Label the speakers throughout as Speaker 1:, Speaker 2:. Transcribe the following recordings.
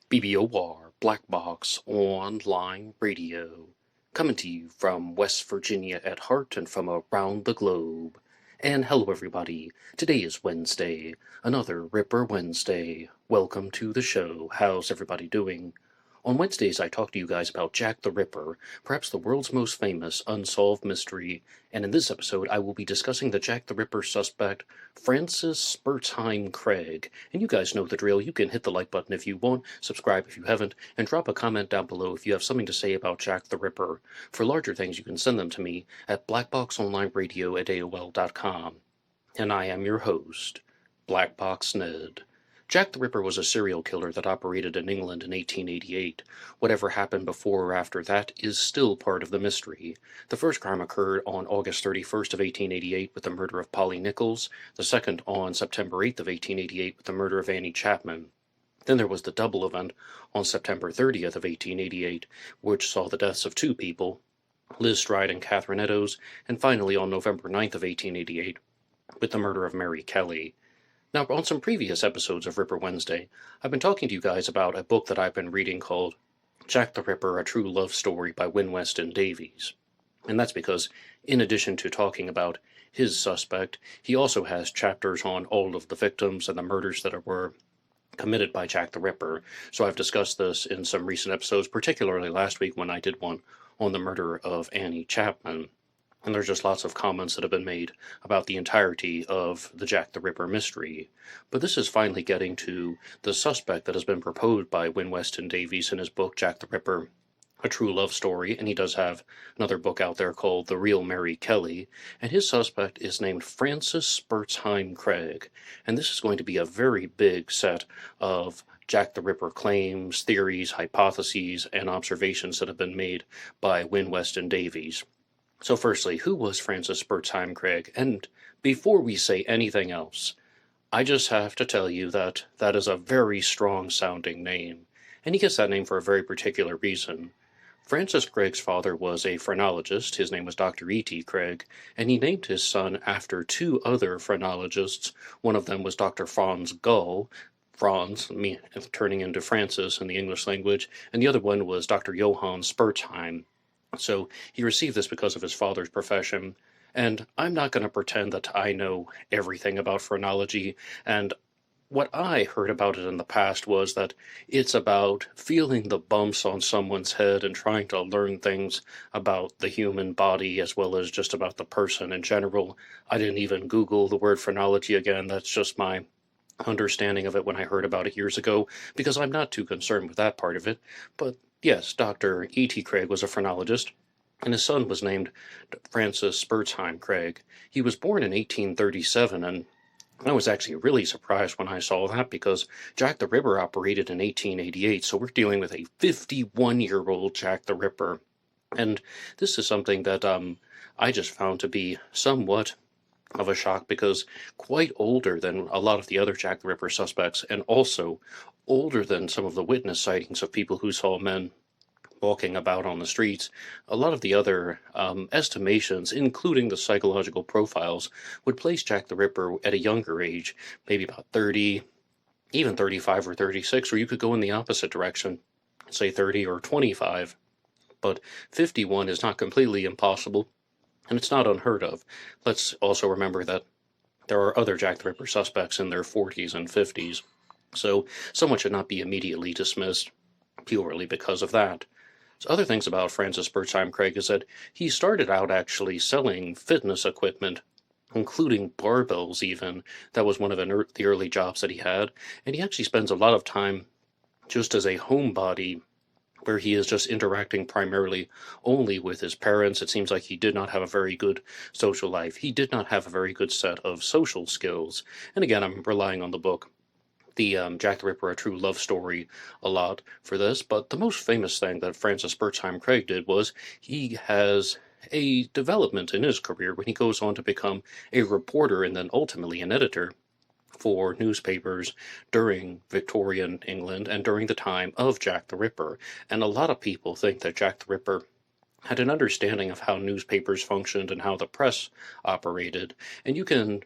Speaker 1: BBOR, Black Box Online Radio, coming to you from West Virginia at heart and from around the globe. And hello, everybody. Today is Wednesday, another Ripper Wednesday. Welcome to the show. How's everybody doing? On Wednesdays, I talk to you guys about Jack the Ripper, perhaps the world's most famous unsolved mystery, and in this episode, I will be discussing the Jack the Ripper suspect, Francis Spurzheim Craig. And you guys know the drill. You can hit the like button if you want, subscribe if you haven't, and drop a comment down below if you have something to say about Jack the Ripper. For larger things, you can send them to me at blackboxonlineradio@aol.com. And I am your host, Blackbox Ned. Jack the Ripper was a serial killer that operated in England in 1888. Whatever happened before or after that is still part of the mystery. The first crime occurred on August 31st of 1888 with the murder of Polly Nichols, the second on September 8th of 1888 with the murder of Annie Chapman. Then there was the double event on September 30th of 1888, which saw the deaths of two people, Liz Stride and Catherine Eddowes, and finally on November 9th of 1888 with the murder of Mary Kelly. Now, on some previous episodes of Ripper Wednesday, I've been talking to you guys about a book that I've been reading called Jack the Ripper, A True Love Story by Wynne Weston Davies. And that's because, in addition to talking about his suspect, he also has chapters on all of the victims and the murders that were committed by Jack the Ripper. So I've discussed this in some recent episodes, particularly last week when I did one on the murder of Annie Chapman. And there's just lots of comments that have been made about the entirety of the Jack the Ripper mystery. But this is finally getting to the suspect that has been proposed by Wynne Weston Davies in his book Jack the Ripper, A True Love Story, and he does have another book out there called The Real Mary Kelly, and his suspect is named Francis Spurzheim Craig. And this is going to be a very big set of Jack the Ripper claims, theories, hypotheses, and observations that have been made by Wynne Weston Davies. So firstly, who was Francis Spurzheim Craig? And before we say anything else, I just have to tell you that that is a very strong-sounding name. And he gets that name for a very particular reason. Francis Craig's father was a phrenologist. His name was Dr. E.T. Craig, and he named his son after two other phrenologists. One of them was Dr. Franz Gull, Franz, turning into Francis in the English language, and the other one was Dr. Johann Spurzheim. So he received this because of his father's profession, and I'm not going to pretend that I know everything about phrenology, and what I heard about it in the past was that it's about feeling the bumps on someone's head and trying to learn things about the human body as well as just about the person in general. I didn't even Google the word phrenology again. That's just my understanding of it when I heard about it years ago, because I'm not too concerned with that part of it. But yes, Dr. E.T. Craig was a phrenologist, and his son was named Francis Spurzheim Craig. He was born in 1837, and I was actually really surprised when I saw that, because Jack the Ripper operated in 1888, so we're dealing with a 51-year-old Jack the Ripper. And this is something that I just found to be somewhat of a shock, because quite older than a lot of the other Jack the Ripper suspects, and also older than some of the witness sightings of people who saw men walking about on the streets. A lot of the other estimations, including the psychological profiles, would place Jack the Ripper at a younger age, maybe about 30, even 35 or 36, or you could go in the opposite direction, say 30 or 25. But 51 is not completely impossible, and it's not unheard of. Let's also remember that there are other Jack the Ripper suspects in their 40s and 50s, so someone should not be immediately dismissed purely because of that. So other things about Francis Spurzheim Craig is that he started out actually selling fitness equipment, including barbells even. That was one of the early jobs that he had, and he actually spends a lot of time just as a homebody, where he is just interacting primarily only with his parents. It seems like he did not have a very good social life. He did not have a very good set of social skills. And again, I'm relying on the book, the Jack the Ripper, A True Love Story, a lot for this. But the most famous thing that Francis Spurzheim Craig did was he has a development in his career when he goes on to become a reporter and then ultimately an editor for newspapers during Victorian England and during the time of Jack the Ripper. And a lot of people think that Jack the Ripper had an understanding of how newspapers functioned and how the press operated. And you can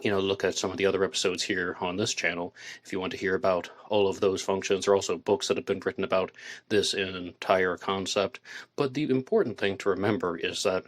Speaker 1: look at some of the other episodes here on this channel if you want to hear about all of those functions. There are also books that have been written about this entire concept. But the important thing to remember is that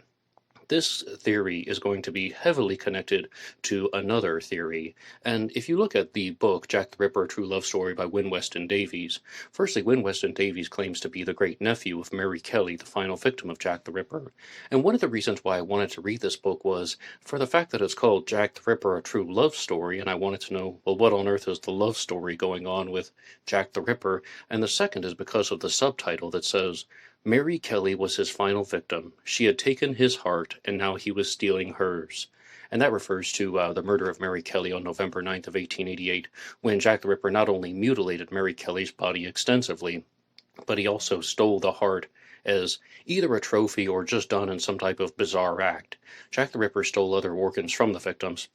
Speaker 1: this theory is going to be heavily connected to another theory. And if you look at the book, Jack the Ripper, A True Love Story by Win Weston Davies, firstly, Win Weston Davies claims to be the great-nephew of Mary Kelly, the final victim of Jack the Ripper. And one of the reasons why I wanted to read this book was for the fact that it's called Jack the Ripper, A True Love Story, and I wanted to know, well, what on earth is the love story going on with Jack the Ripper? And the second is because of the subtitle that says, Mary Kelly was his final victim. She had taken his heart, and now he was stealing hers. And that refers to the murder of Mary Kelly on November 9th of 1888, when Jack the Ripper not only mutilated Mary Kelly's body extensively, but he also stole the heart as either a trophy or just done in some type of bizarre act. Jack the Ripper stole other organs from the victims,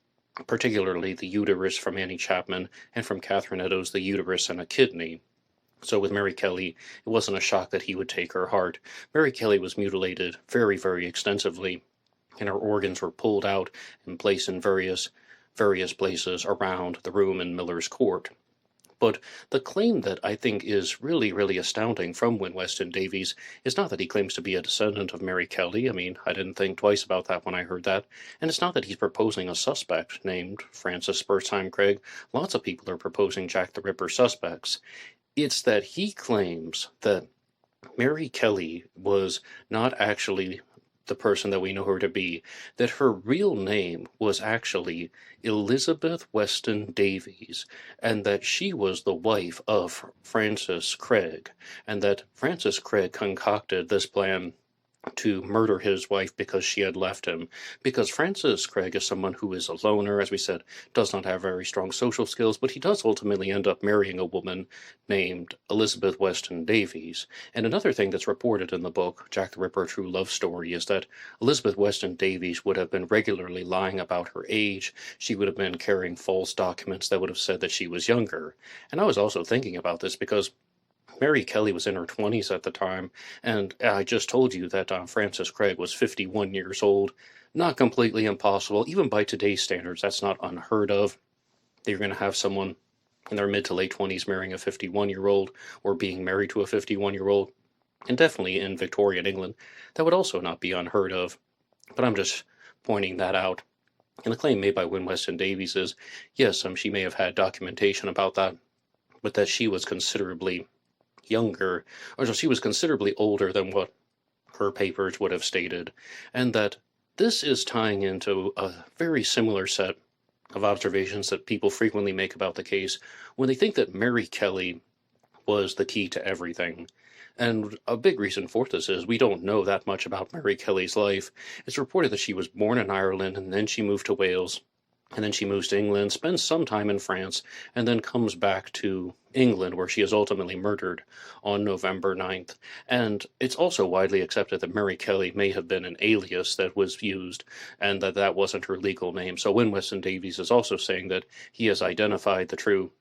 Speaker 1: particularly the uterus from Annie Chapman, and from Catherine Eddowes the uterus and a kidney. So with Mary Kelly, it wasn't a shock that he would take her heart. Mary Kelly was mutilated very, very extensively, and her organs were pulled out and placed in various places around the room in Miller's Court. But the claim that I think is really, really astounding from Win Weston Davies is not that he claims to be a descendant of Mary Kelly. I mean, I didn't think twice about that when I heard that. And it's not that he's proposing a suspect named Francis Spurzheim Craig. Lots of people are proposing Jack the Ripper suspects. It's that he claims that Mary Kelly was not actually the person that we know her to be, that her real name was actually Elizabeth Weston Davies, and that she was the wife of Francis Craig, and that Francis Craig concocted this plan to murder his wife because she had left him. Because Francis Craig is someone who is a loner, as we said, does not have very strong social skills, but he does ultimately end up marrying a woman named Elizabeth Weston Davies. And another thing that's reported in the book, Jack the Ripper, A True Love Story, is that Elizabeth Weston Davies would have been regularly lying about her age. She would have been carrying false documents that would have said that she was younger. And I was also thinking about this because Mary Kelly was in her 20s at the time, and I just told you that Francis Craig was 51 years old. Not completely impossible. Even by today's standards, that's not unheard of. That you're going to have someone in their mid to late 20s marrying a 51-year-old or being married to a 51-year-old. And definitely in Victorian England, that would also not be unheard of. But I'm just pointing that out. And the claim made by Win Weston Davies is, yes, she may have had documentation about that, but that she was considerably younger, or so she was considerably older than what her papers would have stated, and that this is tying into a very similar set of observations that people frequently make about the case when they think that Mary Kelly was the key to everything. And a big reason for this is we don't know that much about Mary Kelly's life. It's reported that she was born in Ireland, and then she moved to Wales, and then she moves to England, spends some time in France, and then comes back to England, where she is ultimately murdered on November 9th. And it's also widely accepted that Mary Kelly may have been an alias that was used, and that that wasn't her legal name. So Win Weston Davies is also saying that he has identified the true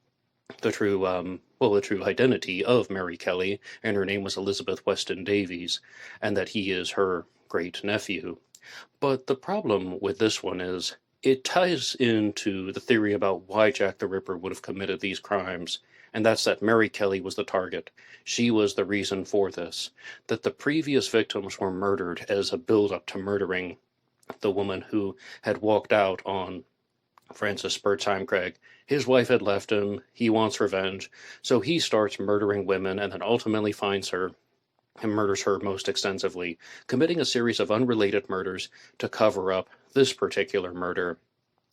Speaker 1: identity of Mary Kelly, and her name was Elizabeth Weston Davies, and that he is her great-nephew. But the problem with this one is, it ties into the theory about why Jack the Ripper would have committed these crimes, and that's that Mary Kelly was the target. She was the reason for this. That the previous victims were murdered as a build-up to murdering the woman who had walked out on Francis Spurzheim Craig. His wife had left him, he wants revenge, so he starts murdering women and then ultimately finds her and murders her most extensively, committing a series of unrelated murders to cover up this particular murder.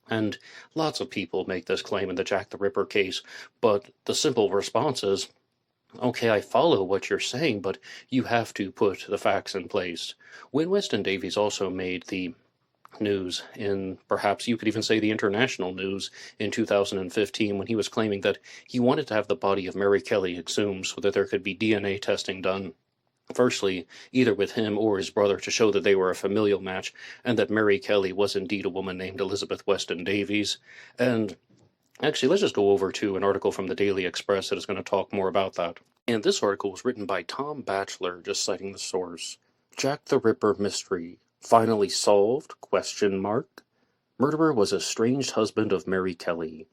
Speaker 1: And lots of people make this claim in the Jack the Ripper case, but the simple response is, okay, I follow what you're saying, but you have to put the facts in place. Win Weston Davies also made the news in, perhaps you could even say, the international news in 2015 when he was claiming that he wanted to have the body of Mary Kelly exhumed so that there could be DNA testing done. Firstly, either with him or his brother, to show that they were a familial match, and that Mary Kelly was indeed a woman named Elizabeth Weston Davies. And actually, let's just go over to an article from the Daily Express that is going to talk more about that. And this article was written by Tom Batchelor, just citing the source. Jack the Ripper mystery finally solved? Murderer was estranged husband of Mary Kelly.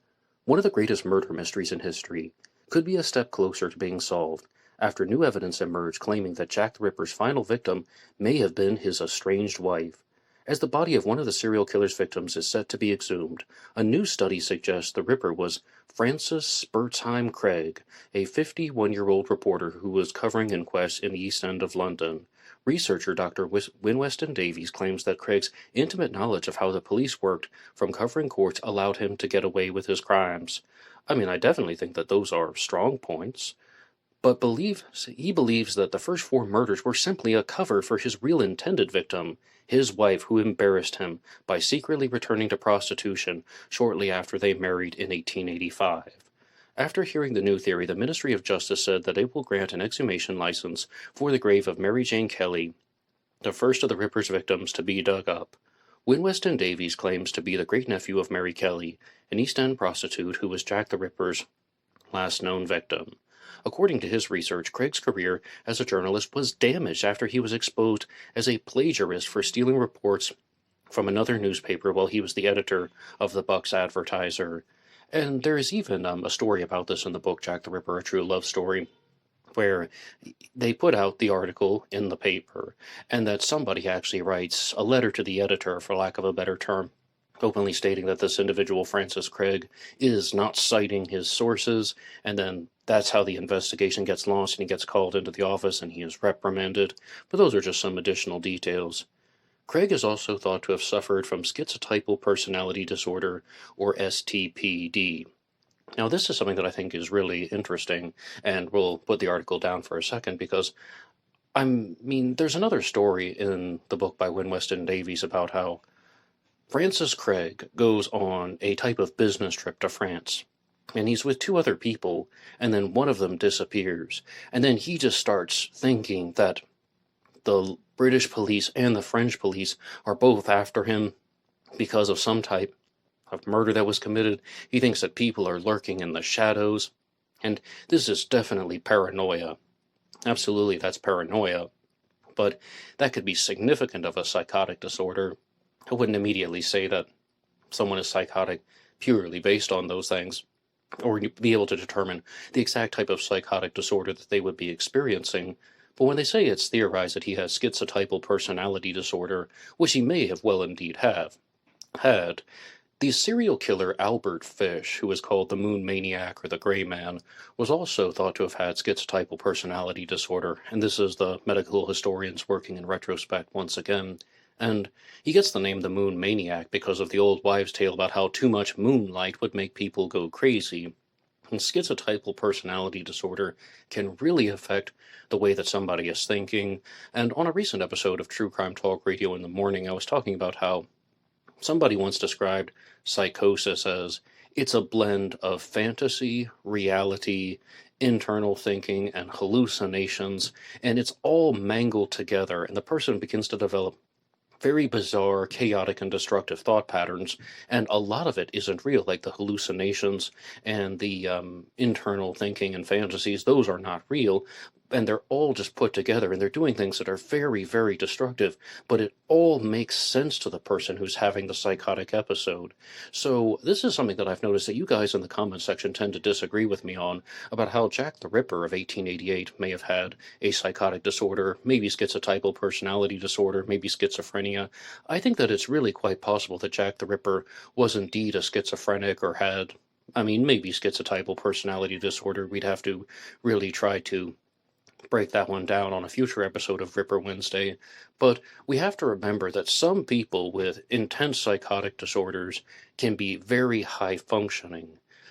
Speaker 1: One of the greatest murder mysteries in history could be a step closer to being solved after new evidence emerged claiming that Jack the Ripper's final victim may have been his estranged wife. As the body of one of the serial killer's victims is set to be exhumed, a new study suggests the Ripper was Francis Spurzheim Craig, a 51-year-old reporter who was covering inquests in the East End of London. Researcher Dr. Winweston Davies claims that Craig's intimate knowledge of how the police worked from covering courts allowed him to get away with his crimes. I mean, I definitely think that those are strong points, but he believes that the first four murders were simply a cover for his real intended victim, his wife, who embarrassed him by secretly returning to prostitution shortly after they married in 1885. After hearing the new theory, the Ministry of Justice said that it will grant an exhumation license for the grave of Mary Jane Kelly, the first of the Ripper's victims to be dug up. Winweston Davies claims to be the great-nephew of Mary Kelly, an East End prostitute who was Jack the Ripper's last known victim. According to his research, Craig's career as a journalist was damaged after he was exposed as a plagiarist for stealing reports from another newspaper while he was the editor of the Bucks Advertiser. And there is even a story about this in the book Jack the Ripper, A True Love Story, where they put out the article in the paper, and that somebody actually writes a letter to the editor, for lack of a better term, openly stating that this individual, Francis Craig, is not citing his sources, and then that's how the investigation gets lost, and he gets called into the office and he is reprimanded. But those are just some additional details. Craig is also thought to have suffered from schizotypal personality disorder, or STPD. Now, this is something that I think is really interesting, and we'll put the article down for a second because, there's another story in the book by Winweston Davies about how Francis Craig goes on a type of business trip to France, and he's with two other people, and then one of them disappears, and then he just starts thinking that the British police and the French police are both after him because of some type of murder that was committed. He thinks that people are lurking in the shadows, and this is definitely paranoia. Absolutely, that's paranoia, but that could be significant of a psychotic disorder. I wouldn't immediately say that someone is psychotic purely based on those things, or be able to determine the exact type of psychotic disorder that they would be experiencing. But when they say it's theorized that he has schizotypal personality disorder, which he may have well indeed had, the serial killer Albert Fish, who is called the Moon Maniac or the Gray Man, was also thought to have had schizotypal personality disorder, and this is the medical historians working in retrospect once again. And he gets the name the Moon Maniac because of the old wives' tale about how too much moonlight would make people go crazy. And schizotypal personality disorder can really affect the way that somebody is thinking. And on a recent episode of True Crime Talk Radio in the Morning, I was talking about how somebody once described psychosis as it's a blend of fantasy, reality, internal thinking, and hallucinations, and it's all mangled together, and the person begins to develop very bizarre, chaotic, and destructive thought patterns, and a lot of it isn't real, like the hallucinations and the internal thinking and fantasies. Those are not real, and they're all just put together, and they're doing things that are very, very destructive, but it all makes sense to the person who's having the psychotic episode. So this is something that I've noticed that you guys in the comment section tend to disagree with me on, about how Jack the Ripper of 1888 may have had a psychotic disorder, maybe schizotypal personality disorder, maybe schizophrenia. I think that it's really quite possible that Jack the Ripper was indeed a schizophrenic or had, maybe schizotypal personality disorder. We'd have to really try to break that one down on a future episode of Ripper Wednesday, but we have to remember that some people with intense psychotic disorders can be very high functioning.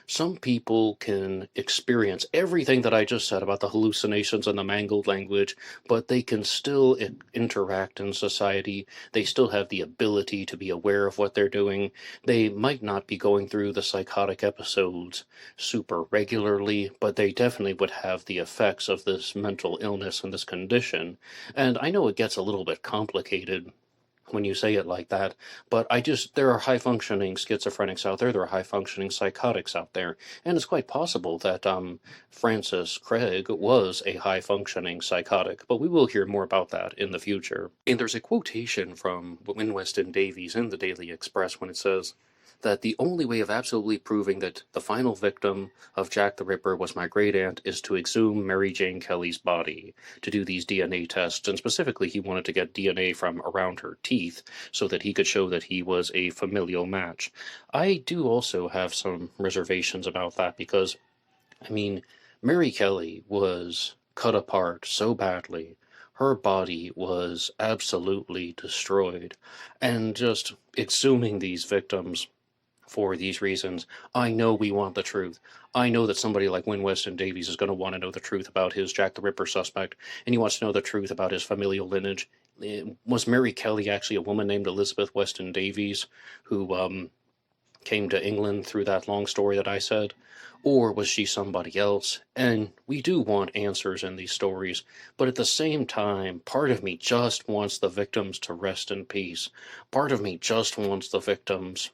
Speaker 1: Some people can experience everything that I just said about the hallucinations and the mangled language, but they can still interact in society. They still have the ability to be aware of what they're doing. They might not be going through the psychotic episodes super regularly, but they definitely would have the effects of this mental illness and this condition. And I know it gets a little bit complicated when you say it like that, but there are high-functioning schizophrenics out there are high-functioning psychotics out there, and it's quite possible that Francis Craig was a high-functioning psychotic, but we will hear more about that in the future. And there's a quotation from Win Weston Davies in the Daily Express when it says that the only way of absolutely proving that the final victim of Jack the Ripper was my great-aunt is to exhume Mary Jane Kelly's body, to do these DNA tests, and specifically he wanted to get DNA from around her teeth so that he could show that he was a familial match. I do also have some reservations about that because, I mean, Mary Kelly was cut apart so badly. Her body was absolutely destroyed, and just exhuming these victims for these reasons. I know we want the truth. I know that somebody like Win Weston Davies is going to want to know the truth about his Jack the Ripper suspect, and he wants to know the truth about his familial lineage. Was Mary Kelly actually a woman named Elizabeth Weston Davies who came to England through that long story that I said? Or was she somebody else? And we do want answers in these stories, but at the same time, part of me just wants the victims to rest in peace. Part of me just wants the victims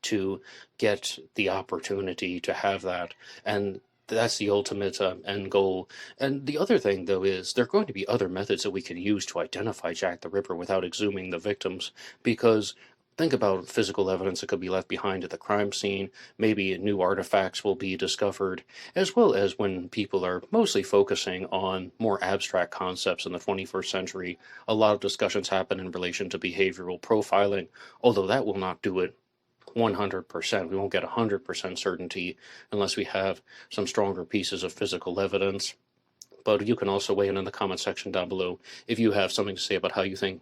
Speaker 1: to get the opportunity to have that. And that's the ultimate end goal. And the other thing, though, is there are going to be other methods that we can use to identify Jack the Ripper without exhuming the victims, because think about physical evidence that could be left behind at the crime scene. Maybe new artifacts will be discovered, as well as when people are mostly focusing on more abstract concepts in the 21st century. A lot of discussions happen in relation to behavioral profiling, although that will not do it 100%. We won't get 100% certainty unless we have some stronger pieces of physical evidence. But you can also weigh in the comment section down below if you have something to say about how you think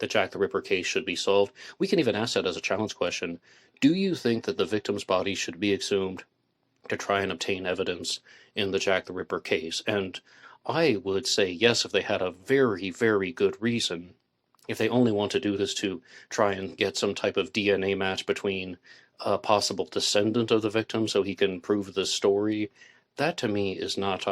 Speaker 1: the Jack the Ripper case should be solved. We can even ask that as a challenge question. Do you think that the victim's body should be exhumed to try and obtain evidence in the Jack the Ripper case? And I would say yes if they had a very, very good reason. If they only want to do this to try and get some type of DNA match between a possible descendant of the victim so he can prove the story, that to me is not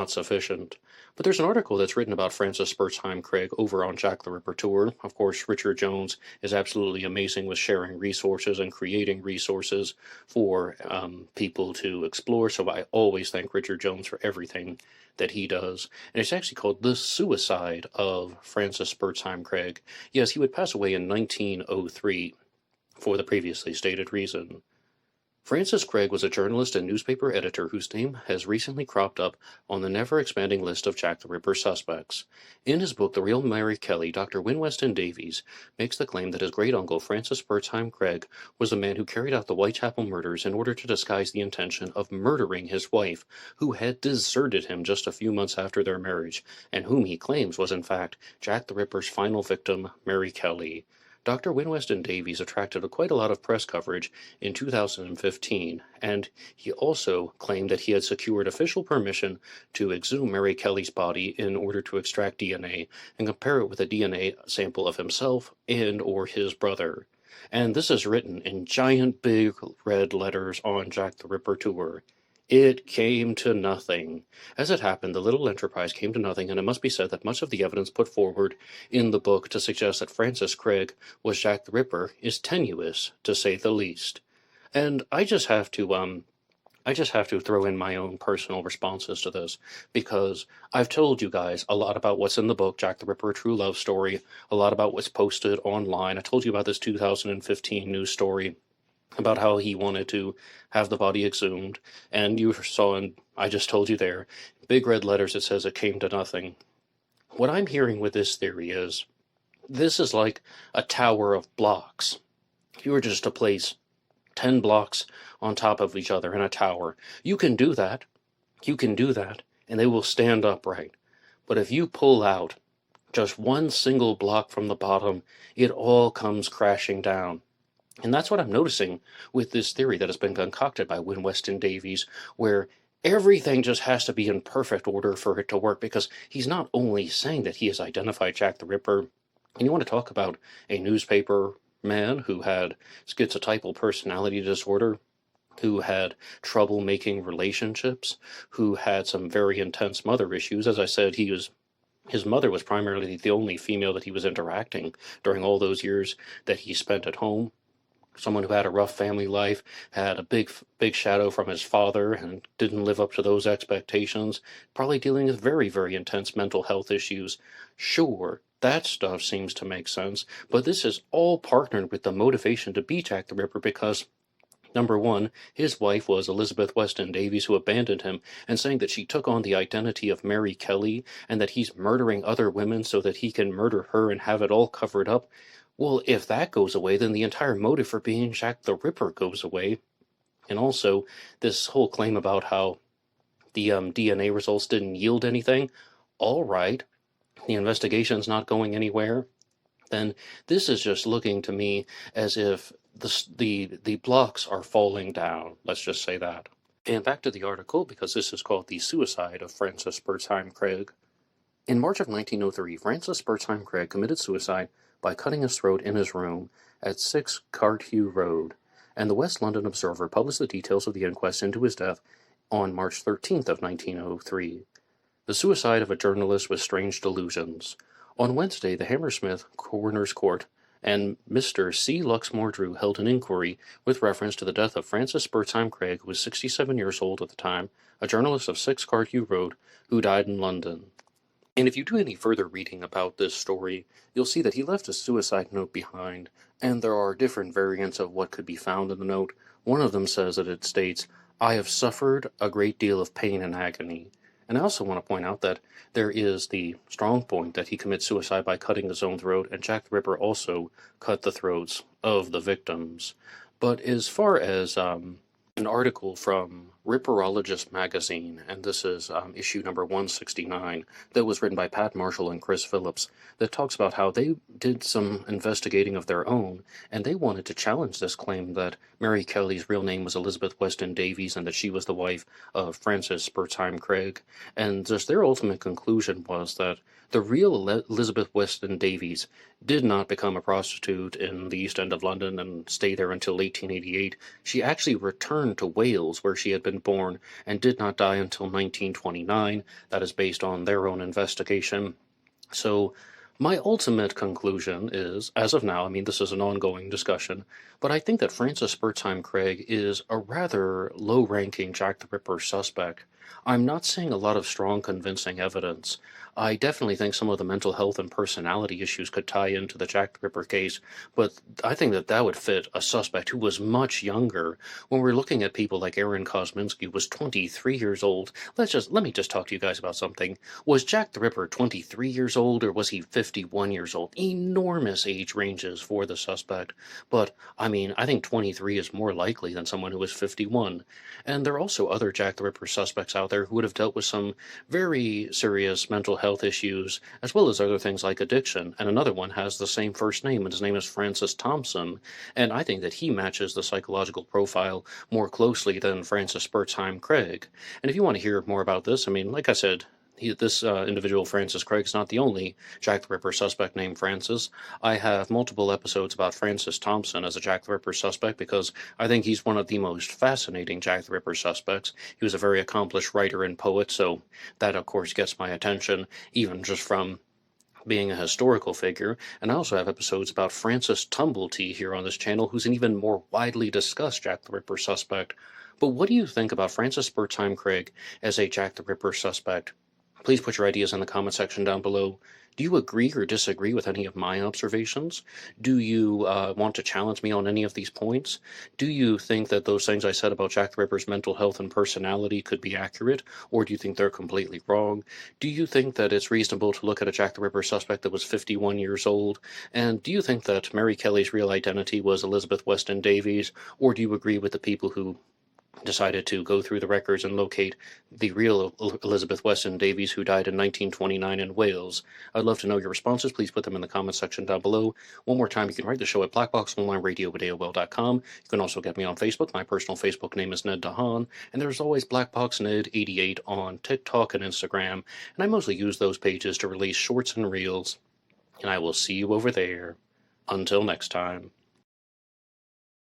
Speaker 1: sufficient. But there's an article that's written about Francis Spurzheim Craig over on Jack the Ripper Tour. Of course, Richard Jones is absolutely amazing with sharing resources and creating resources for people to explore, so I always thank Richard Jones for everything that he does. And it's actually called The Suicide of Francis Spurzheim Craig. Yes, he would pass away in 1903 for the previously stated reason. Francis Craig was a journalist and newspaper editor whose name has recently cropped up on the never-expanding list of Jack the Ripper suspects. In his book The Real Mary Kelly, Dr. Win Weston Davies makes the claim that his great-uncle Francis Spurzheim Craig was the man who carried out the Whitechapel murders in order to disguise the intention of murdering his wife, who had deserted him just a few months after their marriage, and whom he claims was in fact Jack the Ripper's final victim, Mary Kelly. Dr. Win Weston Davies attracted quite a lot of press coverage in 2015, and he also claimed that he had secured official permission to exhume Mary Kelly's body in order to extract DNA and compare it with a DNA sample of himself and or his brother. And this is written in giant big red letters on Jack the Ripper Tour. It came to nothing. As it happened, the little enterprise came to nothing, and it must be said that much of the evidence put forward in the book to suggest that Francis Craig was Jack the Ripper is tenuous, to say the least. And I just have to throw in my own personal responses to this, because I've told you guys a lot about what's in the book, Jack the Ripper, A True Love Story, a lot about what's posted online. I told you about this 2015 news story about how he wanted to have the body exhumed, and you saw, and I just told you there, big red letters it says it came to nothing. What I'm hearing with this theory is, this is like a tower of blocks. If you were just to place 10 blocks on top of each other in a tower, you can do that, and they will stand upright. But if you pull out just one single block from the bottom, it all comes crashing down. And that's what I'm noticing with this theory that has been concocted by Win Weston Davies, where everything just has to be in perfect order for it to work, because he's not only saying that he has identified Jack the Ripper, and you want to talk about a newspaper man who had schizotypal personality disorder, who had trouble making relationships, who had some very intense mother issues. As I said, he was His mother was primarily the only female that he was interacting during all those years that he spent at home. Someone who had a rough family life, had a big shadow from his father, and didn't live up to those expectations, probably dealing with very, very intense mental health issues. Sure, that stuff seems to make sense, but this is all partnered with the motivation to be Jack the Ripper because, number one, his wife was Elizabeth Weston Davies, who abandoned him, and saying that she took on the identity of Mary Kelly and that he's murdering other women so that he can murder her and have it all covered up. Well, if that goes away, then the entire motive for being Jack the Ripper goes away. And also, this whole claim about how the DNA results didn't yield anything. All right, the investigation's not going anywhere. Then this is just looking to me as if the blocks are falling down. Let's just say that. And back to the article, because this is called The Suicide of Francis Spurzheim Craig. In March of 1903, Francis Spurzheim Craig committed suicide by cutting his throat in his room at 6 Carthew Road, and the West London Observer published the details of the inquest into his death on March 13th of 1903. The suicide of a journalist with strange delusions. On Wednesday, the Hammersmith Coroner's Court and Mr. C. Luxmore Drew held an inquiry with reference to the death of Francis Spurzheim Craig, who was 67 years old at the time, a journalist of 6 Carthew Road, who died in London. And if you do any further reading about this story, you'll see that he left a suicide note behind, and there are different variants of what could be found in the note. One of them says that it states, "I have suffered a great deal of pain and agony." And I also want to point out that there is the strong point that he commits suicide by cutting his own throat, and Jack the Ripper also cut the throats of the victims. But as far as an article from Ripperologist magazine, and this is issue number 169, that was written by Pat Marshall and Chris Phillips, that talks about how they did some investigating of their own, and they wanted to challenge this claim that Mary Kelly's real name was Elizabeth Weston Davies and that she was the wife of Francis Spurzheim Craig. And just their ultimate conclusion was that the real Elizabeth Weston Davies did not become a prostitute in the East End of London and stay there until 1888. She actually returned to Wales, where she had been born, and did not die until 1929. That is based on their own investigation. So my ultimate conclusion is, as of now, I mean, this is an ongoing discussion, but I think that Francis Spurzheim Craig is a rather low-ranking Jack the Ripper suspect. I'm not seeing a lot of strong, convincing evidence. I definitely think some of the mental health and personality issues could tie into the Jack the Ripper case, but I think that that would fit a suspect who was much younger. When we're looking at people like Aaron Kosminski, who was 23 years old, let me just talk to you guys about something. Was Jack the Ripper 23 years old, or was he 51 years old? Enormous age ranges for the suspect, but I mean, I think 23 is more likely than someone who was 51. And there are also other Jack the Ripper suspects out there who would have dealt with some very serious mental health issues, as well as other things like addiction. And another one has the same first name, and his name is Francis Thompson. And I think that he matches the psychological profile more closely than Francis Spurzheim Craig. And if you want to hear more about this, I mean, like I said, this individual, Francis Craig, is not the only Jack the Ripper suspect named Francis. I have multiple episodes about Francis Thompson as a Jack the Ripper suspect because I think he's one of the most fascinating Jack the Ripper suspects. He was a very accomplished writer and poet, so that, of course, gets my attention, even just from being a historical figure. And I also have episodes about Francis Tumblety here on this channel, who's an even more widely discussed Jack the Ripper suspect. But what do you think about Francis Spurzheim Craig as a Jack the Ripper suspect? Please put your ideas in the comment section down below. Do you agree or disagree with any of my observations? Do you want to challenge me on any of these points? Do you think that those things I said about Jack the Ripper's mental health and personality could be accurate, or do you think they're completely wrong? Do you think that it's reasonable to look at a Jack the Ripper suspect that was 51 years old? And do you think that Mary Kelly's real identity was Elizabeth Weston Davies, or do you agree with the people who decided to go through the records and locate the real Elizabeth Weston Davies, who died in 1929 in Wales? I'd love to know your responses. Please put them in the comment section down below. One more time, you can write the show at blackboxonlineradio@AOL.com. You can also get me on Facebook. My personal Facebook name is Ned DeHaan, and there's always BlackboxNed88 on TikTok and Instagram, and I mostly use those pages to release shorts and reels, and I will see you over there. Until next time.